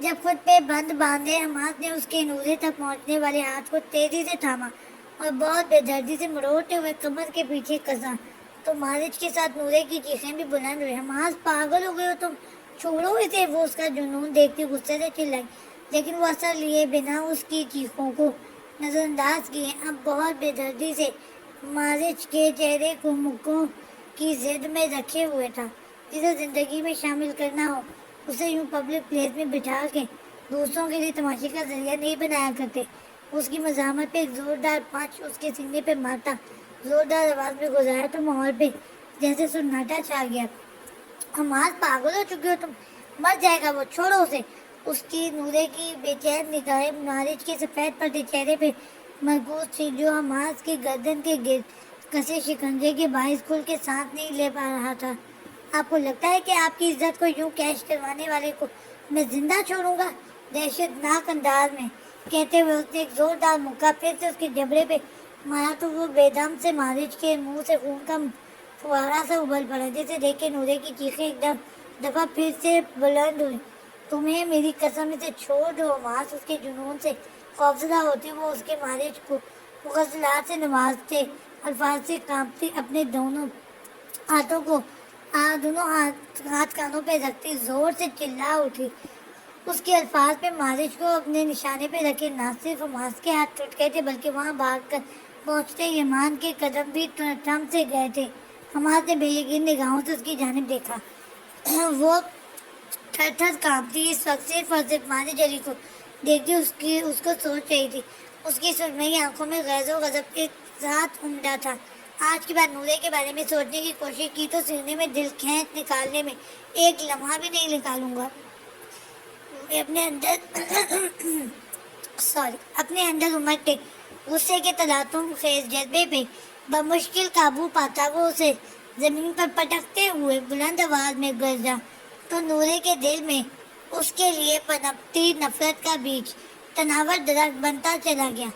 جب خود پہ بند باندھے حماس نے اس کے نورے تک پہنچنے والے ہاتھ کو تیزی سے تھاما اور بہت بے دردی سے مروڑتے ہوئے کمر کے پیچھے کسا تو مارج کے ساتھ نورے کی چیخیں بھی بلند ہوئی. حماس پاگل ہو گئے ہو تم, چھوڑو اسے. وہ اس کا جنون دیکھتی غصے سے چلائی, لیکن وہ اثر لیے بنا اس کی چیخوں کو نظر انداز کیے. اب بہت بے دردی سے مارج کے چہرے کو مکوں کی زد میں رکھے ہوئے تھا. جسے زندگی میں شامل کرنا ہو اسے یوں پبلک پلیس میں بٹھا کے دوسروں کے لیے تماشے کا ذریعہ نہیں بنایا کرتے. اس کی مزاحمت پہ ایک زوردار پانچ اس کے سینے پہ مارتا زوردار آواز میں گزارا تو ماحول پہ جیسے سناٹا چھا گیا. حماس پاگل ہو چکے ہو تم, مر جائے گا وہ, چھوڑو اسے. اس کی نورے کی بے چین نگاہیں مارج کے سفید پردے چہرے پہ مرکوز تھی جو حماس کی گردن کے گرد کسے شکنجے کے باعث کھل کے سانس نہیں لے پا رہا تھا. آپ کو لگتا ہے کہ آپ کی عزت کو یوں کیش کروانے والے کو میں زندہ چھوڑوں گا؟ دہشت ناک انداز میں کہتے ہوئے اس نے ایک زوردار مکہ پھر سے اس کے جبڑے پہ مارا تو وہ بے دم سے مارج کے منہ سے خون کا فوارہ سا ابل پڑا, جسے دیکھ کے نورے کی چیخیں ایک دفعہ پھر سے بلند ہوئی. تمہیں میری قسم اسے چھوڑ دو. حماس اس کے جنون سے خوفزدہ ہوتی وہ اس کے مارج کو مغزلات سے نوازتے الفاظ سے کانپتی اپنے دونوں ہاتھوں کو دونوں ہاتھ کانوں پہ رکھتی زور سے چلا اٹھی. اس کے الفاظ پہ مارج کو اپنے نشانے پہ رکھے نہ صرف حماس کے ہاتھ ٹوٹ گئے تھے بلکہ وہاں بھاگ کر پہنچتے ایمان کے قدم بھی تھم سے گئے تھے. حماس نے بے یقین نگاہوں سے اس کی جانب دیکھا. وہ تھر تھر کانپتی اس وقت صرف اور صرف مارج علی کو دیکھتی اس کو سوچ رہی تھی. اس کی سرمئی آنکھوں میں غیظ و غضب کے ساتھ عمدہ تھا. آج کے بعد نورے کے بارے میں سوچنے کی کوشش کی تو سینے میں دل کھینچ نکالنے میں ایک لمحہ بھی نہیں نکالوں گا. اپنے اندر امٹے غصے کے تلاطم خیز جذبے پہ بمشکل قابو پاتا وہ اسے زمین پر پٹکتے ہوئے بلند آواز میں گرجا تو نورے کے دل میں اس کے لیے پنپتی نفرت کا بیج تناور درخت بنتا چلا گیا.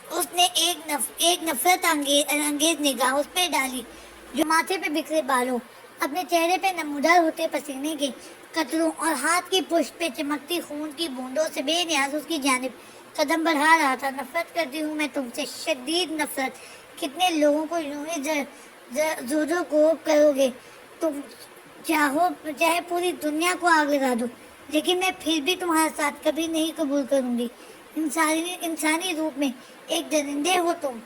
اس نے ایک نفرت انگیز نگاہ اس پہ ڈالی جو ماتھے پہ بکھرے بالوں, اپنے چہرے پہ نمودار ہوتے پسینے کے قطروں اور ہاتھ کی پشت پہ چمکتی خون کی بوندوں سے بے نیاز اس کی جانب قدم بڑھا رہا تھا. نفرت کرتی ہوں میں تم سے, شدید نفرت. کتنے لوگوں کو یوں ہی زودو کو کرو گے تم, چاہے پوری دنیا کو آگ لگا دو, لیکن میں پھر بھی تمہارا ساتھ کبھی نہیں قبول کروں گی. انسانی روپ میں ایک درندے ہو تم,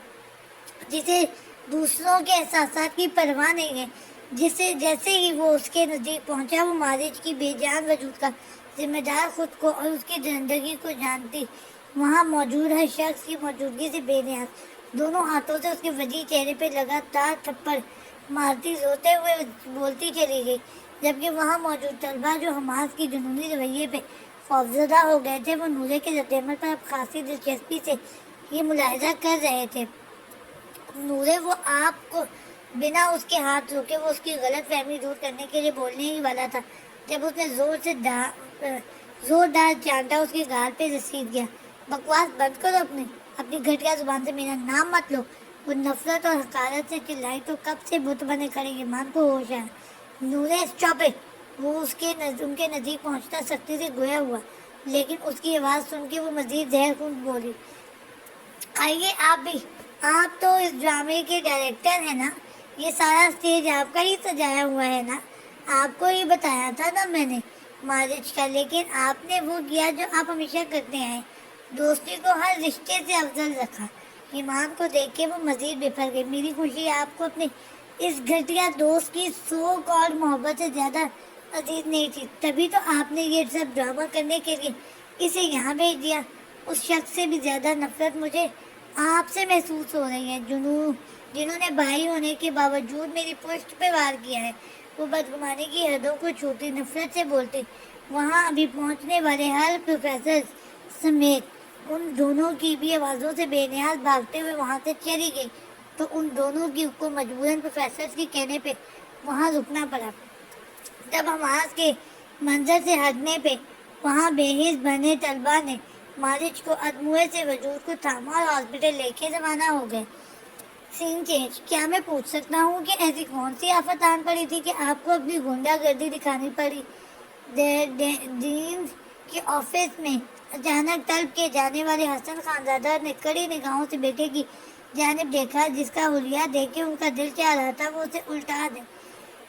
جسے دوسروں کے احساسات کی پرواہ نہیں ہے. جیسے ہی وہ اس کے نزدیک پہنچا وہ مارج کی بے جان وجود کا ذمہ دار خود کو اور اس کی درندگی کو جانتی وہاں موجود ہر شخص کی موجودگی سے بے نیاز دونوں ہاتھوں سے اس کے وجیح چہرے پہ لگاتار تھپڑ مارتی روتے ہوئے بولتی چلی گئی, جبکہ وہاں موجود طلبہ جو حماس کی جنونی رویے پہ خوفزدہ ہو گئے تھے وہ نورے کے رد عمل پر اب خاصی دلچسپی سے یہ ملاحظہ کر رہے تھے. نورے وہ آپ کو بنا اس کے ہاتھ روکے وہ اس کی غلط فہمی دور کرنے کے لیے بولنے ہی والا تھا جب اس نے زوردار چانٹا اس کے گال پہ رسید گیا. بکواس بند کرو, اپنی گھٹیا زبان سے میرا نام مت لو. وہ نفرت اور حقارت سے چلائی تو کب سے بت بنے کھڑے ایمان کو ہوش آیا. نورے اسٹاپ اٹ. وہ ان کے نزدیک پہنچتا سختی سے گویا ہوا, لیکن اس کی آواز سن کے وہ مزید زہر خون بولی. آئیے آپ بھی, آپ تو اس ڈرامے کے ڈائریکٹر ہیں نا, یہ سارا اسٹیج آپ کا ہی سجایا ہوا ہے نا. آپ کو ہی بتایا تھا نا میں نے مارج کا, لیکن آپ نے وہ کیا جو آپ ہمیشہ کرتے ہیں, دوستی کو ہر رشتے سے افضل رکھا. ایمان کو دیکھ کے وہ مزید بفر گئی. میری خوشی آپ کو اپنے اس گھٹیا دوست کی سو کالڈ محبت سے زیادہ عزیز نہیں تھی, تبھی تو آپ نے یہ سب ڈرامہ کرنے کے لیے اسے یہاں بھیج دیا. اس شخص سے بھی زیادہ نفرت مجھے آپ سے محسوس ہو رہی ہے جنہوں نے بھائی ہونے کے باوجود میری پشت پہ وار کیا ہے. وہ بدگمانی کی حدوں کو چھوتی نفرت سے بولتے وہاں ابھی پہنچنے والے ہر پروفیسر سمیت ان دونوں کی بھی آوازوں سے بے نیاز بھاگتے ہوئے وہاں سے چلی گئی تو ان دونوں کی کو مجبوراً پروفیسر کے کہنے پہ وہاں رکنا پڑا. جب حماس کے منظر سے ہٹنے پہ وہاں بے حس بنے طلبہ نے مارج کو ادموئے سے وجود کو تھاما اور ہاسپٹل لے کے روانہ ہو گئے. سین چینج. کیا میں پوچھ سکتا ہوں کہ ایسی کون سی آفت آن پڑی تھی کہ آپ کو اپنی گنڈا گردی دکھانی پڑی؟ دین کہ آفس میں اچانک طلب کیے جانے والے حسن خانزادہ نے کڑی نگاہوں سے بیٹے کی جانب دیکھا، جس کا حلیہ دیکھ کے ان کا دل چاہ رہا تھا وہ اسے الٹا دے۔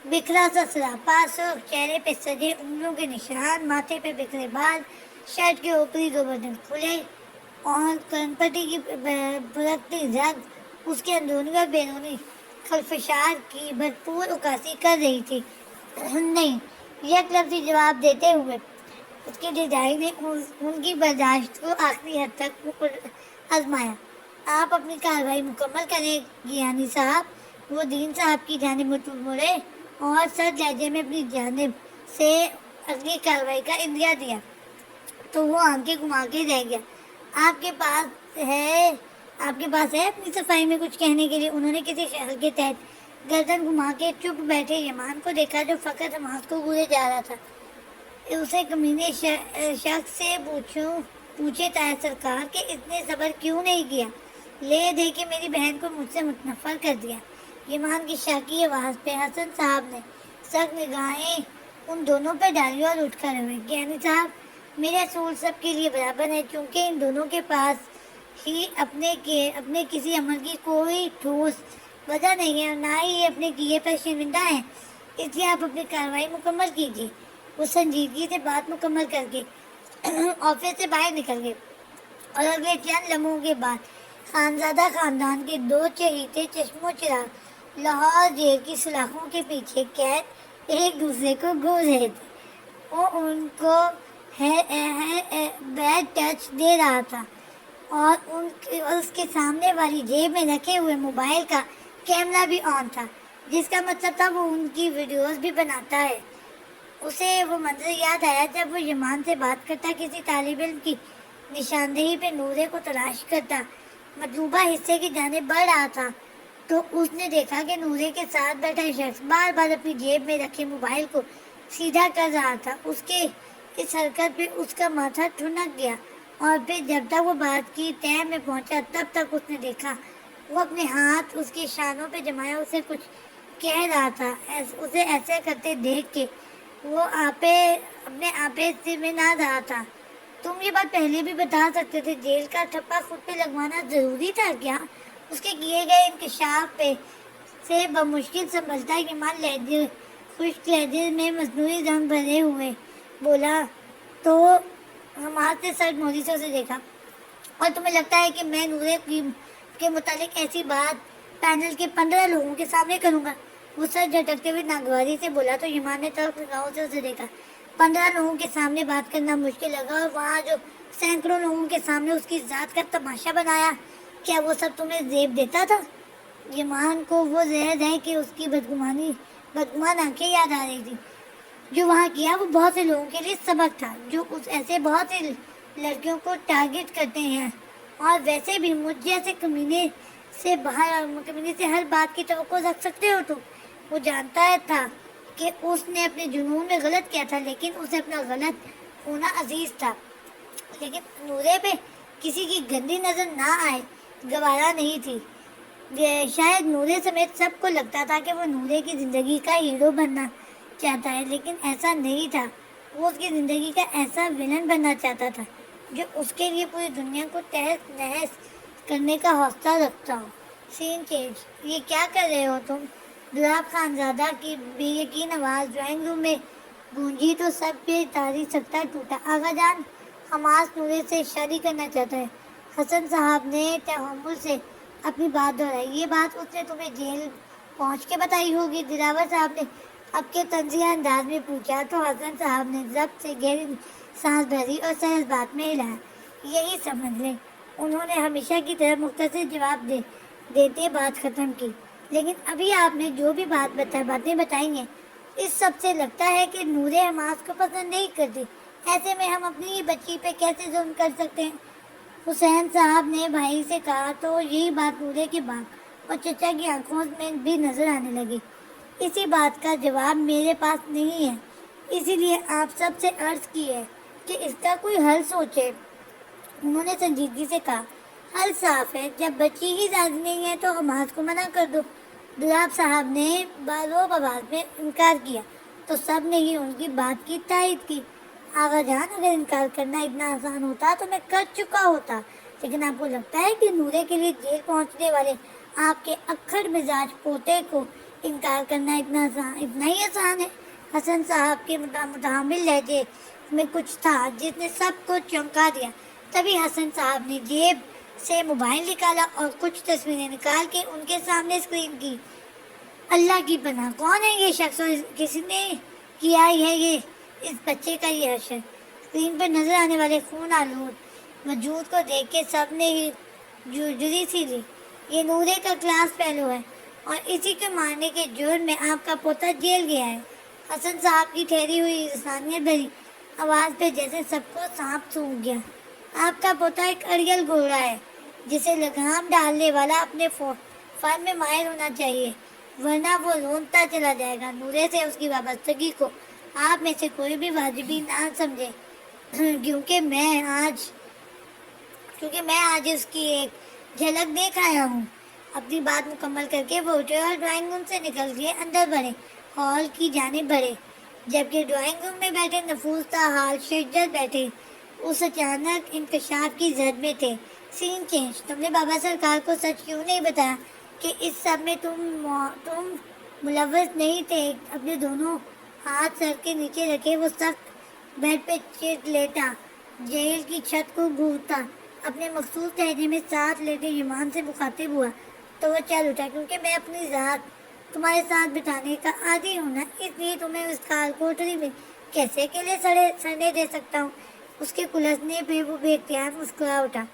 بکھرا سا سراپا سرخ چہرے پہ سجے انگلیوں کے نشان، ماتھے پہ بکھرے بال، شرٹ کے اوپری دو بٹن کھلے اور کنپٹی کی بھڑکتی رگ اس کے اندرونی اور بیرونی خلفشار کی بھرپور عکاسی کر رہی تھی۔ نہیں، یک لفظی جواب دیتے ہوئے اس کی ڈیزائن نے ان کی برداشت کو آخری حد تک آزمایا۔ آپ اپنی کارروائی مکمل کریں گیانی صاحب۔ وہ دین صاحب کی جانب مڑے اور سرد لہجے میں اپنی جانب سے اگلی کارروائی کا اندیا دیا تو وہ آنکھیں گھما کے رہ گیا۔ آپ کے پاس ہے اپنی صفائی میں کچھ کہنے کے لیے؟ انہوں نے کسی شہر کے تحت گردن گھما کے چپ بیٹھے یمان کو دیکھا جو فقط نماز کو گورے جا رہا تھا۔ اسے کمینے شخص سے پوچھے طاہر سرکار کہ اس نے صبر کیوں نہیں کیا، لے دے کے میری بہن کو مجھ سے متنفر کر دیا۔ یمان کی شاکی آواز پہ حسن صاحب نے سخت نگاہیں ان دونوں پہ ڈالی اور اٹھ کر ہوئے۔ گیانی صاحب، میرے اصول سب کے لیے برابر ہے، چونکہ ان دونوں کے پاس ہی اپنے کسی عمل کی کوئی ٹھوس وجہ نہیں ہے اور نہ ہی یہ اپنے کیے پر شرمندہ ہیں، اس لیے آپ اپنی کارروائی مکمل کیجیے۔ وہ سنجیدگی سے بات مکمل کر کے آفس سے باہر نکل گئے اور اگلے چند لمحوں کے بعد خانزادہ خاندان کے دو چہیتے چشم و چراغ لاہور جیل کی سلاخوں کے پیچھے قید ایک دوسرے کو گھور رہے تھے۔ وہ ان کو بیڈ ٹچ دے رہا تھا اور اس کے سامنے والی جیب میں رکھے ہوئے موبائل کا کیمرہ بھی آن تھا، جس کا مطلب تھا وہ ان کی ویڈیوز بھی بناتا ہے۔ اسے وہ منظر یاد آیا جب وہ یمان سے بات کرتا، کسی طالب علم کی نشاندہی پہ نورے کو تلاش کرتا مطلوبہ حصے کی جانب بڑھ رہا تھا، تو اس نے دیکھا کہ نورے کے ساتھ بیٹھا شخص بار بار اپنی جیب میں رکھے موبائل کو سیدھا کر رہا تھا۔ اس کے اس حرکت پہ اس کا ماتھا ٹھنک گیا اور پھر جب تک وہ بات کی تہہ میں پہنچا تب تک اس نے دیکھا وہ اپنے ہاتھ اس کی شانوں پہ جمایا اسے کچھ کہہ رہا تھا۔ اسے ایسے کرتے دیکھ کے وہ اپنے آپے سے میں نہ رہا تھا۔ تم یہ بات پہلے بھی بتا سکتے تھے، جیل کا ٹھپا خود پہ لگوانا ضروری تھا کیا؟ اس کے کیے گئے انکشاف پہ سے بمشکل سنبھلتا یمان خشک لہجے میں مصنوعی رنگ بھرے ہوئے بولا تو حماد نے سرد موری سے اسے دیکھا۔ اور تمہیں لگتا ہے کہ میں نورے کے متعلق ایسی بات پینل کے 15 لوگوں کے سامنے کروں گا؟ وہ سر جھٹکتے ہوئے ناگواری سے بولا تو یمان نے طرف نگاہوں سے اسے دیکھا۔ 15 لوگوں کے سامنے بات کرنا مشکل لگا اور وہاں جو سینکڑوں لوگوں کے سامنے اس کی ذات کا تماشا بنایا، کیا وہ سب تمہیں زیب دیتا تھا؟ یمان کو وہ زہر ہے کہ اس کی بدگمان آنکھیں یاد آ رہی تھی۔ جو وہاں کیا وہ بہت سے لوگوں کے لیے سبق تھا جو ایسے بہت سی لڑکیوں کو ٹارگٹ کرتے ہیں، اور ویسے بھی مجھ جیسے کمینے سے ہر بات کی توقع رکھ سکتے ہو تم۔ وہ جانتا تھا کہ اس نے اپنے جنون میں غلط کیا تھا، لیکن اسے اپنا غلط ہونا عزیز تھا۔ لیکن نورے پہ کسی کی گندی نظر نہ آئے گوارا نہیں تھی۔ شاید نورے سمیت سب کو لگتا تھا کہ وہ نورے کی زندگی کا ہیرو بننا چاہتا ہے، لیکن ایسا نہیں تھا۔ وہ اس کی زندگی کا ایسا ویلن بننا چاہتا تھا جو اس کے لیے پوری دنیا کو تہس نہس کرنے کا حوصلہ رکھتا ہو۔ سین چینج۔ یہ کیا کر رہے ہو تم؟ دلاب خانزادہ کی بے یقین آواز ڈرائنگ روم میں گونجی تو سب پہ تاری سکتا ٹوٹا۔ آغا جان، حماس نورے سے شادی کرنا چاہتا ہے۔ حسن صاحب نے تحمل سے اپنی بات دہرائی۔ یہ بات اس نے تمہیں جیل پہنچ کے بتائی ہوگی؟ دلاور صاحب نے اب کے تنزیہ انداز میں پوچھا تو حسن صاحب نے ضبط سے گہری سانس بھری اور سہز بات میں ہلایا۔ یہی سمجھ لیں، انہوں نے ہمیشہ کی طرح مختصر جواب دیتے بات ختم کی۔ لیکن ابھی آپ نے جو بھی باتیں بتائی ہیں، اس سب سے لگتا ہے کہ نورے حماس کو پسند نہیں کرتی۔ ایسے میں ہم اپنی ہی بچی پہ کیسے ظلم کر سکتے ہیں؟ حسین صاحب نے بھائی سے کہا تو یہی بات نورے کے باپ اور چچا کی آنکھوں میں بھی نظر آنے لگی۔ اسی بات کا جواب میرے پاس نہیں ہے، اسی لیے آپ سب سے عرض کی ہے کہ اس کا کوئی حل سوچے۔ انہوں نے سنجیدگی سے کہا، حل صاف ہے، جب بچی ہی راضی نہیں ہے تو حماس کو منع کر دو۔ دلاب صاحب نے باروب آواز میں انکار کیا تو سب نے ہی ان کی بات کی تائید کی۔ آغا جان اگر انکار کرنا اتنا آسان ہوتا تو میں کر چکا ہوتا، لیکن آپ کو لگتا ہے کہ نورے کے لیے جیل پہنچنے والے آپ کے اکھڑ مزاج پوتے کو انکار کرنا اتنا ہی آسان ہے؟ حسن صاحب کے متحمل لہجے میں کچھ تھا جس نے سب کو چونکا دیا۔ تبھی حسن صاحب نے جیب سے موبائل نکالا اور کچھ تصویریں نکال کے ان کے سامنے اسکرین کی۔ اللہ کی پناہ، کون ہے یہ شخص اور کسی نے کیا ہے یہ اس بچے کا یہ حشر؟ اسکرین پر نظر آنے والے خون آلود وجود کو دیکھ کے سب نے ہی جری سی لی۔ یہ نورے کا کلاس فیلو ہے اور اسی کے مارنے کے جرم میں آپ کا پوتا جیل گیا ہے۔ حسن صاحب کی ٹھہری ہوئی انسانیت بھری آواز پہ جیسے سب کو سانپ سونگھ گیا۔ آپ کا پوتا ایک اڑیل گھوڑا ہے جسے لگام ڈالنے والا اپنے فن میں ماہر ہونا چاہیے، ورنہ وہ رونتا چلا جائے گا۔ نورے سے اس کی وابستگی کو آپ میں سے کوئی بھی واجبی نہ سمجھے، کیونکہ میں آج اس کی ایک جھلک دیکھ آیا ہوں۔ اپنی بات مکمل کر کے وہ اٹھے اور ڈرائنگ روم سے نکل کے اندر بڑھے، ہال کی جانب بڑھے۔ جبکہ ڈرائنگ روم میں بیٹھے نفوس حال شجر بیٹھے اس اچانک انکشاف کی زد میں تھے۔ سین چینج۔ تم نے بابا سرکار کو سچ کیوں نہیں بتایا کہ اس سب میں تم ملوث نہیں تھے؟ اپنے دونوں ہاتھ سر کے نیچے رکھے وہ سخت بیڈ پہ چیٹ لیٹا، جیل کی چھت کو گھورتا، اپنے مخصوص لہجے میں ساتھ لیتے ایمان سے مخاطب ہوا تو وہ چل اٹھا۔ کیونکہ میں اپنی ذات تمہارے ساتھ بتانے کا عادی ہوں نا، اس لیے تمہیں اس کال کوٹری میں کیسے اکیلے سڑنے دے سکتا ہوں؟ اس کے کلسنے پہ وہ بے اختیار مسکرا اٹھا،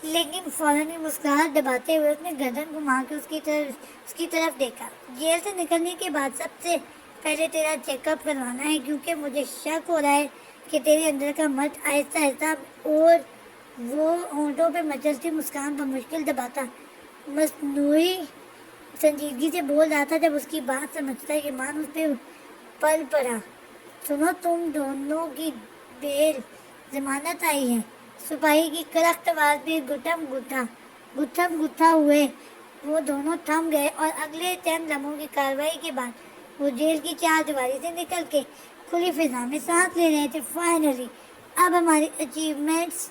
لیکن فوراً ہی مسکراہٹ دباتے ہوئے اس نے گردن گھما کے اس کی طرف دیکھا۔ جیل سے نکلنے کے بعد سب سے پہلے تیرا چیک اپ کروانا ہے، کیونکہ مجھے شک ہو رہا ہے کہ تیرے اندر کا مرد آہستہ آہستہ، اور وہ ہونٹوں پہ مچلتی مسکان بمشکل دباتا مصنوعی سنجیدگی سے بول رہا تھا۔ جب اس کی بات سمجھتا ہے کہ مان اس پہ پل پڑا۔ سنو، تم دونوں کی بیل ضمانت آئی ہے۔ سپاہی کی کڑک آواز میں گتھم گتھا ہوئے وہ دونوں تھم گئے اور اگلے چند لمحوں کی کارروائی کے بعد وہ جیل کی چار دیواری سے نکل کے کھلی فضا میں سانس لے رہے تھے۔ فائنلی اب ہماری اچیومنٹس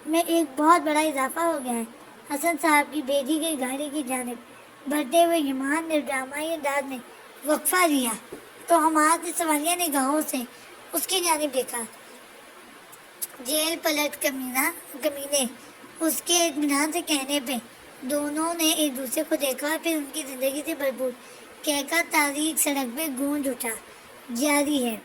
میں ایک بہت بڑا اضافہ ہو گیا ہے۔ حسن صاحب کی بھیجی گئی گاڑی کی جانب بڑھتے ہوئے ایمان نے ڈرامائی انداز میں وقفہ لیا تو حماد نے سوالیہ نگاہوں سے اس کی جانب دیکھا۔ جیل پلٹ کمینے، اس کے اطمینان سے کہنے پہ دونوں نے ایک دوسرے کو دیکھا اور پھر ان کی زندگی سے بھرپور کہکا تاریک سڑک پہ گونج اٹھا۔ جاری ہے۔